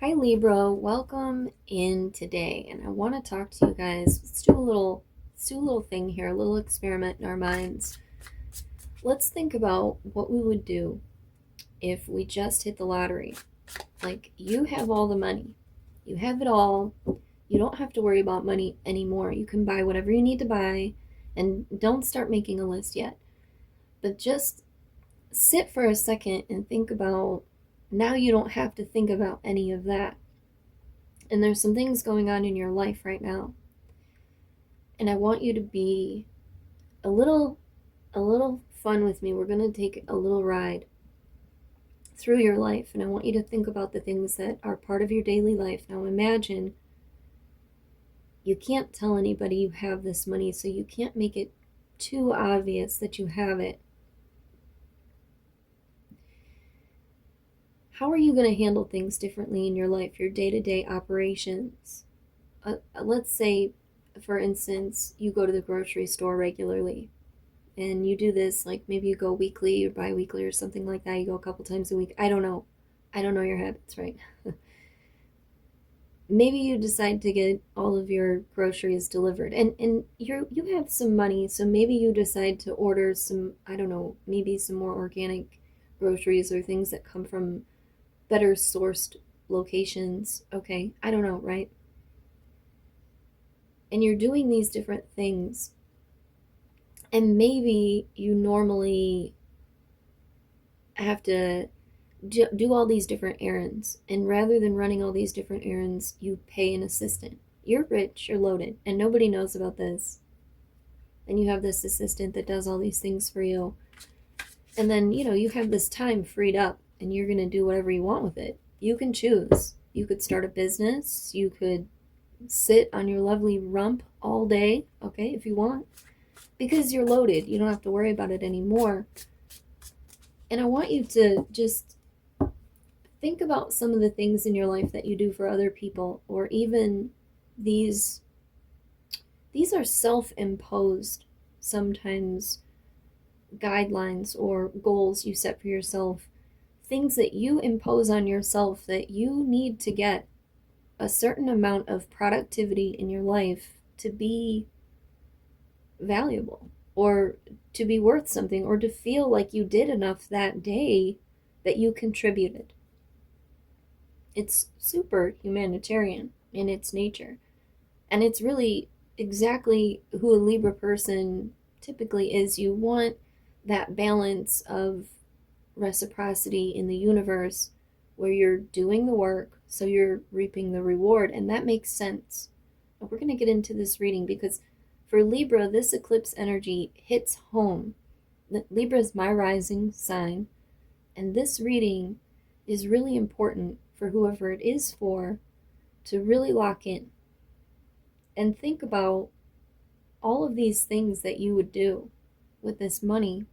Hi Libra, welcome in today, and I want to talk to you guys. Let's do a little thing here, a little experiment in our minds. Let's think about what we would do if we just hit the lottery. Like, you have all the money, you have it all. You don't have to worry about money anymore. You can buy whatever you need to buy, and don't start making a list yet. But just sit for a second and think about, now you don't have to think about any of that. And there's some things going on in your life right now. And I want you to be a little fun with me. We're going to take a little ride through your life, and I want you to think about the things that are part of your daily life. Now imagine you can't tell anybody you have this money, so you can't make it too obvious that you have it. How are you going to handle things differently in your life, your day-to-day operations? Let's say, for instance, you go to the grocery store regularly, and you do this, like maybe you go weekly or bi-weekly or something like that. You go a couple times a week. I don't know your habits, right? Maybe you decide to get all of your groceries delivered, and you have some money, so maybe you decide to order some, I don't know, maybe some more organic groceries or things that come from better sourced locations. Okay, I don't know, right? And you're doing these different things, and maybe you normally have to do all these different errands, and rather than running all these different errands, you pay an assistant. You're rich, you're loaded, and nobody knows about this, and you have this assistant that does all these things for you. And then you have this time freed up, and you're going to do whatever you want with it. You can choose. You could start a business. You could sit on your lovely rump all day, okay, if you want, because you're loaded. You don't have to worry about it anymore. And I want you to just think about some of the things in your life that you do for other people, or even these are self-imposed, sometimes, guidelines or goals you set for yourself, things that you impose on yourself, that you need to get a certain amount of productivity in your life to be valuable, or to be worth something, or to feel like you did enough that day, that you contributed. It's super humanitarian in its nature, and it's really exactly who a Libra person typically is. You want that balance of reciprocity in the universe, where you're doing the work, so you're reaping the reward, and that makes sense. But we're going to get into this reading because for Libra, this eclipse energy hits home. Libra is my rising sign, and this reading is really important for whoever it is for, to really lock in and think about all of these things that you would do with this money.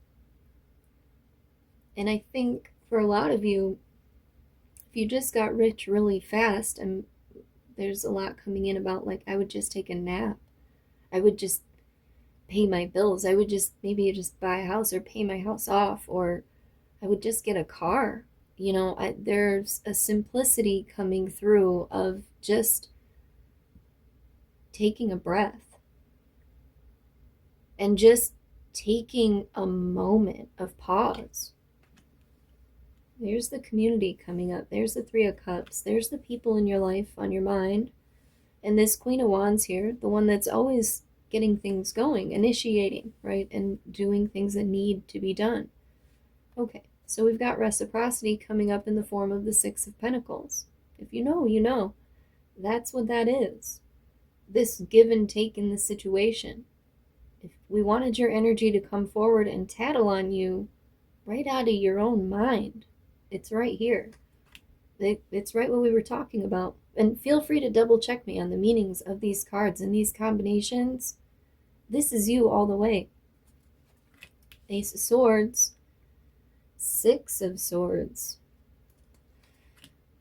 And I think for a lot of you, if you just got rich really fast, and there's a lot coming in about, like, I would just take a nap, I would just pay my bills, I would just maybe just buy a house or pay my house off, or I would just get a car. There's a simplicity coming through of just taking a breath and just taking a moment of pause. There's the community coming up. There's the Three of Cups. There's the people in your life, on your mind. And this Queen of Wands here, the one that's always getting things going, initiating, right? And doing things that need to be done. Okay, so we've got reciprocity coming up in the form of the Six of Pentacles. If you know, you know. That's what that is. This give and take in the situation. If we wanted your energy to come forward and tattle on you right out of your own mind, it's right here. It's right what we were talking about. And feel free to double check me on the meanings of these cards and these combinations. This is you all the way. Ace of Swords. Six of Swords.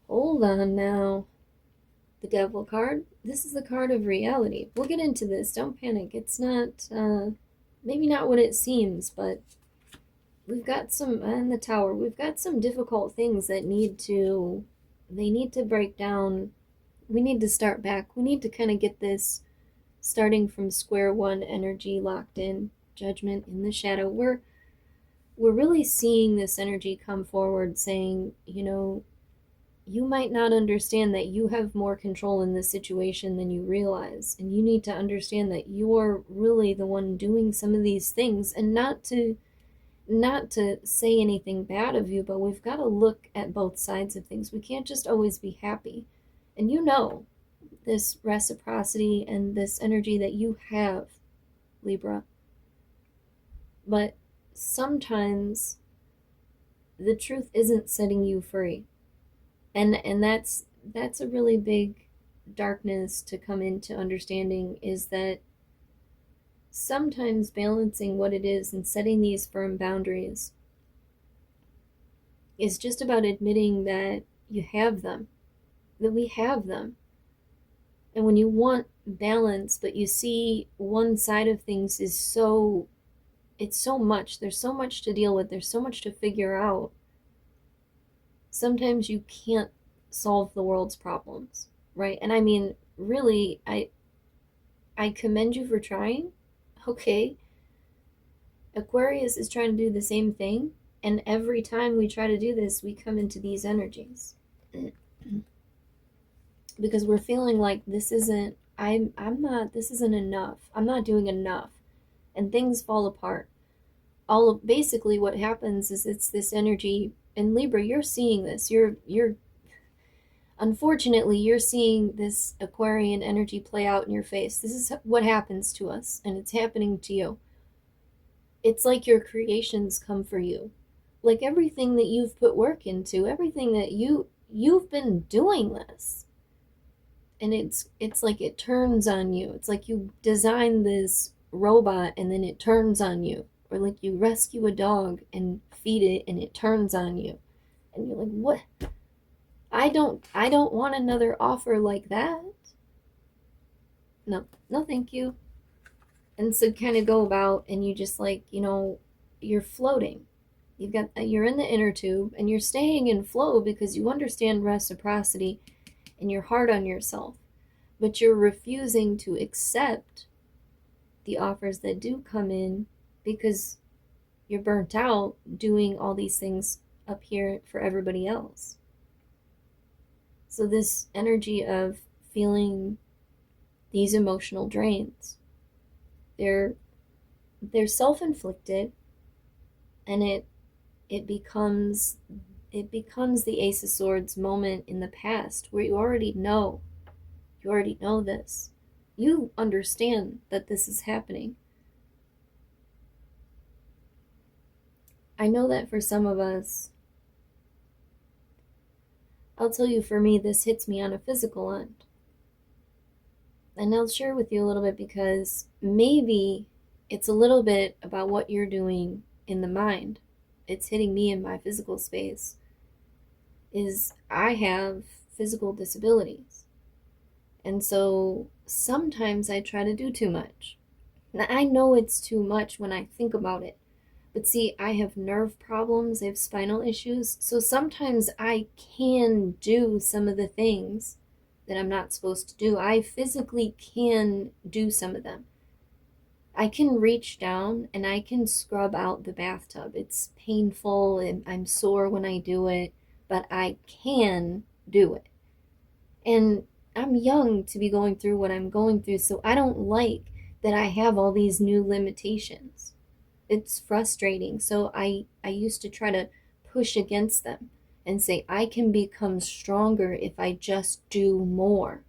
Hold on now. The Devil card. This is the card of reality. We'll get into this. Don't panic. It's not, maybe not what it seems, but we've got some, in the Tower, we've got some difficult things that need to they need to break down. We need to start back. We need to kind of get this starting from square one energy locked in, judgment in the shadow. We're really seeing this energy come forward saying, you might not understand that you have more control in this situation than you realize. And you need to understand that you're really the one doing some of these things, and not to say anything bad of you, but we've got to look at both sides of things. We can't just always be happy. And this reciprocity and this energy that you have, Libra. But sometimes the truth isn't setting you free. And that's a really big darkness to come into understanding, is that sometimes balancing what it is and setting these firm boundaries is just about admitting that you have them, that we have them. And when you want balance, but you see one side of things it's so much, there's so much to deal with, there's so much to figure out. Sometimes you can't solve the world's problems, right? And I mean, really, I commend you for trying. Okay. Aquarius is trying to do the same thing, and every time we try to do this, we come into these energies. Because we're feeling like this isn't enough. I'm not doing enough. And things fall apart. Basically what happens is it's this energy. And Libra, you're seeing this. Unfortunately, you're seeing this Aquarian energy play out in your face. This is what happens to us, and it's happening to you. It's like your creations come for you. Like everything that you've put work into, everything that you've been doing this. And it's like it turns on you. It's like you design this robot and then it turns on you. Or like you rescue a dog and feed it and it turns on you. And you're like, what? I don't want another offer like that. No, thank you. And so kind of go about, and you just like, you're floating. You're in the inner tube and you're staying in flow because you understand reciprocity and you're hard on yourself. But you're refusing to accept the offers that do come in because you're burnt out doing all these things up here for everybody else. So this energy of feeling these emotional drains, they're self-inflicted, and it becomes the Ace of Swords moment in the past where you already know this. You understand that this is happening. I know that for some of us, I'll tell you, for me, this hits me on a physical end. And I'll share with you a little bit because maybe it's a little bit about what you're doing in the mind. It's hitting me in my physical space. Is I have physical disabilities. And so sometimes I try to do too much. Now, I know it's too much when I think about it. But see, I have nerve problems, I have spinal issues, so sometimes I can do some of the things that I'm not supposed to do. I physically can do some of them. I can reach down and I can scrub out the bathtub. It's painful and I'm sore when I do it, but I can do it. And I'm young to be going through what I'm going through, so I don't like that I have all these new limitations. It's frustrating. So I used to try to push against them and say, I can become stronger if I just do more.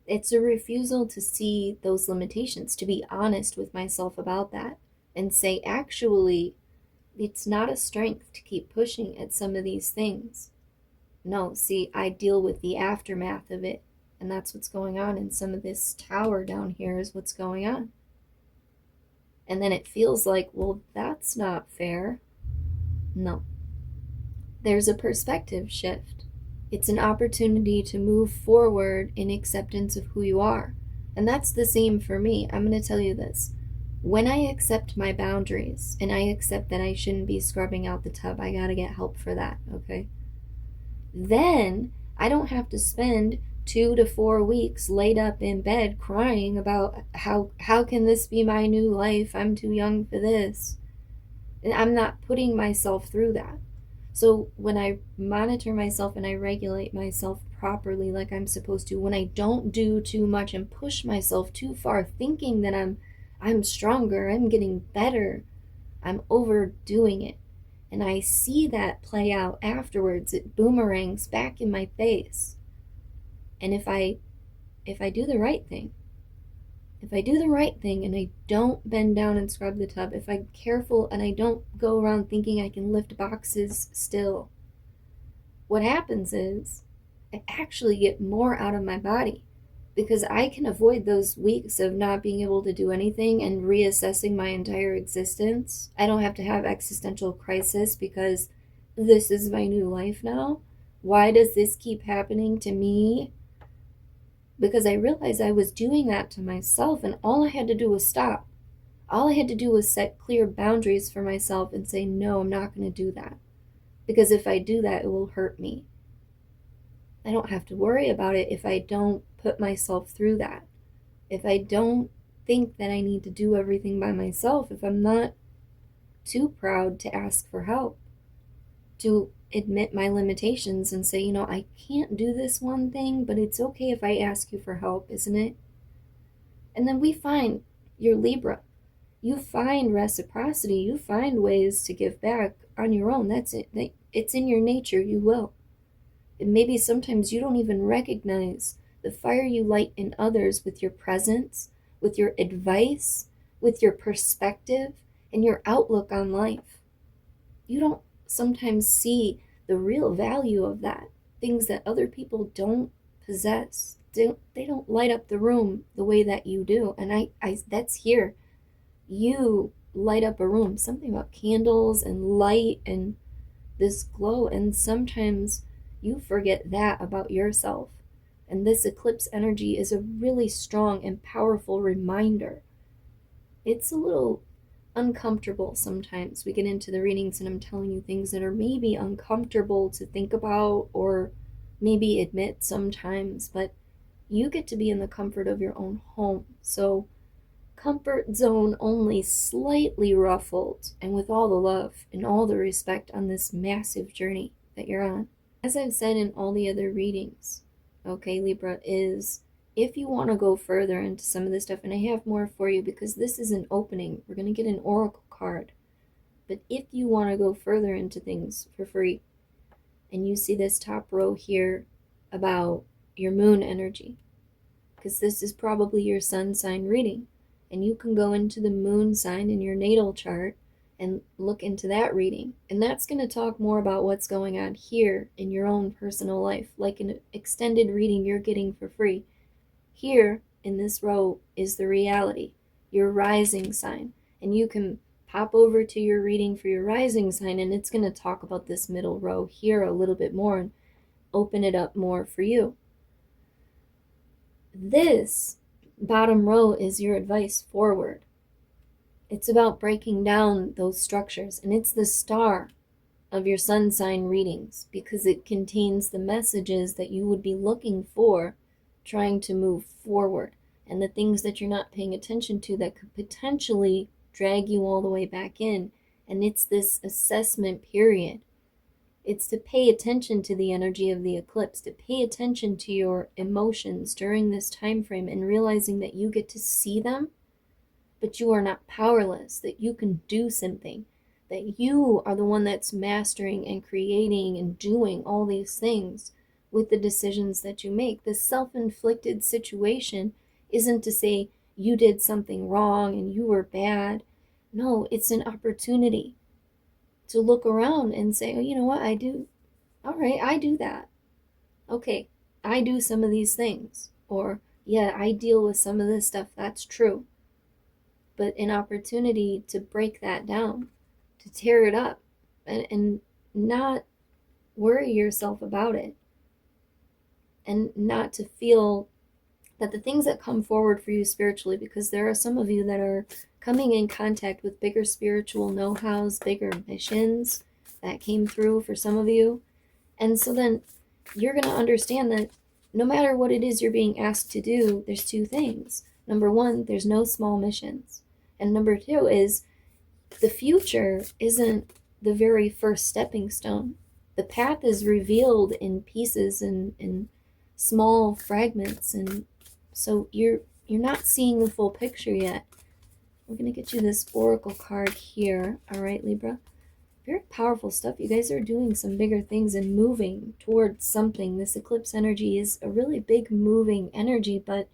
It's a refusal to see those limitations, to be honest with myself about that and say, actually, it's not a strength to keep pushing at some of these things. No, see, I deal with the aftermath of it, and that's what's going on. And some of this tower down here is what's going on. And then it feels like, well, that's not fair. No. There's a perspective shift. It's an opportunity to move forward in acceptance of who you are. And that's the same for me. I'm going to tell you this. When I accept my boundaries and I accept that I shouldn't be scrubbing out the tub, I got to get help for that, okay? then I don't have to spend 2 to 4 weeks laid up in bed crying about how can this be my new life? I'm too young for this. And I'm not putting myself through that. So when I monitor myself and I regulate myself properly like I'm supposed to, when I don't do too much and push myself too far thinking that I'm stronger, I'm getting better, I'm overdoing it. And I see that play out afterwards. It boomerangs back in my face. And if I do the right thing, if I do the right thing and I don't bend down and scrub the tub, if I'm careful and I don't go around thinking I can lift boxes still, what happens is I actually get more out of my body because I can avoid those weeks of not being able to do anything and reassessing my entire existence. I don't have to have existential crisis because this is my new life now. Why does this keep happening to me? Because I realized I was doing that to myself, and all I had to do was stop. All I had to do was set clear boundaries for myself and say, no, I'm not going to do that. Because if I do that, it will hurt me. I don't have to worry about it if I don't put myself through that. If I don't think that I need to do everything by myself, if I'm not too proud to ask for help, to admit my limitations and say, I can't do this one thing, but it's okay if I ask you for help, isn't it? And then we find your Libra. You find reciprocity. You find ways to give back on your own. That's it. It's in your nature. You will. And maybe sometimes you don't even recognize the fire you light in others with your presence, with your advice, with your perspective, and your outlook on life. You don't sometimes see the real value of that, things that other people don't possess. They don't light up the room the way that you do. And I that's here. You light up a room, something about candles and light and this glow, and sometimes you forget that about yourself. And this eclipse energy is a really strong and powerful reminder. It's a little uncomfortable sometimes. We get into the readings and I'm telling you things that are maybe uncomfortable to think about or maybe admit sometimes, but you get to be in the comfort of your own home. So comfort zone only slightly ruffled, and with all the love and all the respect on this massive journey that you're on. As I've said in all the other readings, okay, Libra, is if you want to go further into some of this stuff, and I have more for you because this is an opening, we're going to get an oracle card. But if you want to go further into things for free, and you see this top row here about your moon energy, because this is probably your sun sign reading, and you can go into the moon sign in your natal chart and look into that reading. And that's going to talk more about what's going on here in your own personal life, like an extended reading you're getting for free. Here in this row is the reality, your rising sign. And you can pop over to your reading for your rising sign, and it's going to talk about this middle row here a little bit more and open it up more for you. This bottom row is your advice forward. It's about breaking down those structures, and it's the star of your sun sign readings because it contains the messages that you would be looking for trying to move forward, and the things that you're not paying attention to that could potentially drag you all the way back in. And it's this assessment period. It's to pay attention to the energy of the eclipse, to pay attention to your emotions during this time frame, and realizing that you get to see them, but you are not powerless, that you can do something, that you are the one that's mastering and creating and doing all these things with the decisions that you make. The self-inflicted situation isn't to say you did something wrong and you were bad. No, it's an opportunity to look around and say, oh, you know what, I do. All right, I do that. Okay, I do some of these things. Or, yeah, I deal with some of this stuff. That's true. But an opportunity to break that down, to tear it up, and not worry yourself about it. And not to feel that the things that come forward for you spiritually, because there are some of you that are coming in contact with bigger spiritual know-hows, bigger missions that came through for some of you. And so then you're going to understand that no matter what it is you're being asked to do, there's two things. Number one, there's no small missions. And number two is the future isn't the very first stepping stone. The path is revealed in pieces and in small fragments, and so you're not seeing the full picture yet. We're gonna get you this oracle card here. All right, Libra. Very powerful stuff. You guys are doing some bigger things and moving towards something. This eclipse energy is a really big moving energy, but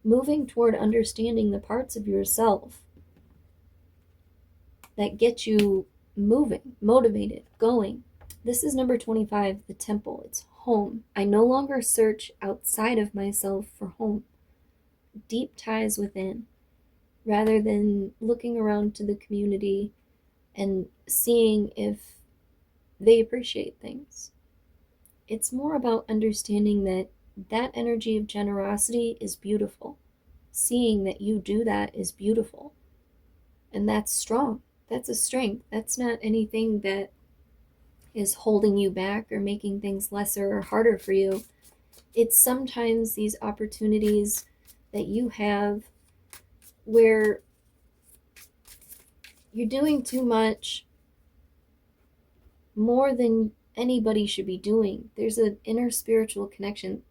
moving toward understanding the parts of yourself that get you moving, motivated, going. This is number 25, the temple. It's home. I no longer search outside of myself for home. Deep ties within, rather than looking around to the community and seeing if they appreciate things. It's more about understanding that that energy of generosity is beautiful. Seeing that you do that is beautiful. And that's strong. That's a strength. That's not anything that is holding you back or making things lesser or harder for you. It's sometimes these opportunities that you have where you're doing too much, more than anybody should be doing. There's an inner spiritual connection.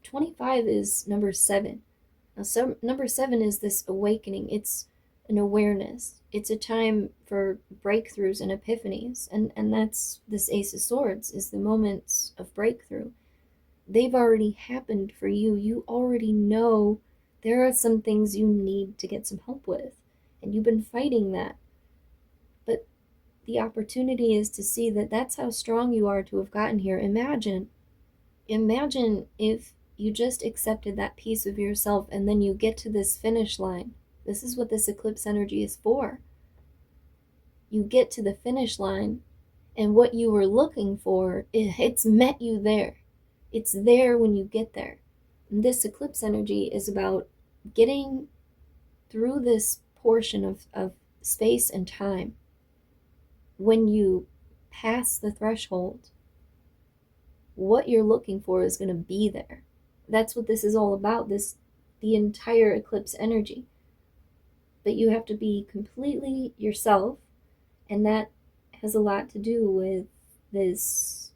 25 is number 7. Now, number 7 is this awakening. It's an awareness. It's a time for breakthroughs and epiphanies. And that's this Ace of Swords, is the moments of breakthrough. They've already happened for you. You already know there are some things you need to get some help with. And you've been fighting that. But the opportunity is to see that that's how strong you are to have gotten here. Imagine if you just accepted that piece of yourself and then you get to this finish line. This is what this eclipse energy is for. You get to the finish line, and what you were looking for, it's met you there. It's there when you get there. And this eclipse energy is about getting through this portion of space and time. When you pass the threshold, what you're looking for is going to be there. That's what this is all about, the entire eclipse energy. But you have to be completely yourself, and that has a lot to do with this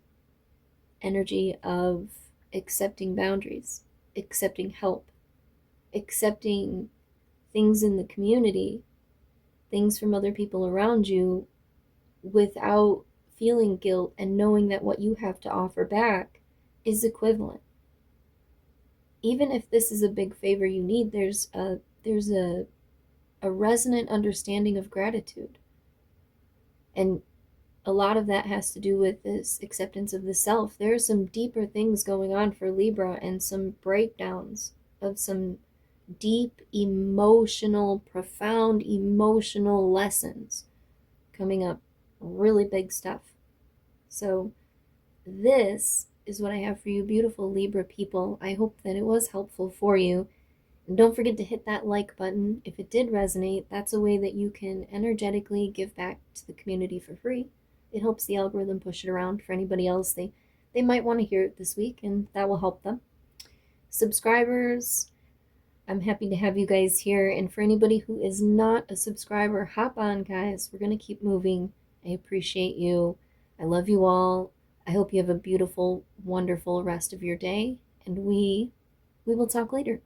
energy of accepting boundaries, accepting help, accepting things in the community, things from other people around you, without feeling guilt and knowing that what you have to offer back is equivalent. Even if this is a big favor you need, there's a resonant understanding of gratitude. And a lot of that has to do with this acceptance of the self. There are some deeper things going on for Libra, and some breakdowns of some deep emotional, profound emotional lessons coming up. Really big stuff. So this is what I have for you, beautiful Libra people. I hope that it was helpful for you. And don't forget to hit that like button. If it did resonate, that's a way that you can energetically give back to the community for free. It helps the algorithm push it around for anybody else. They might want to hear it this week, and that will help them. Subscribers, I'm happy to have you guys here. And for anybody who is not a subscriber, hop on, guys. We're going to keep moving. I appreciate you. I love you all. I hope you have a beautiful, wonderful rest of your day. And we will talk later.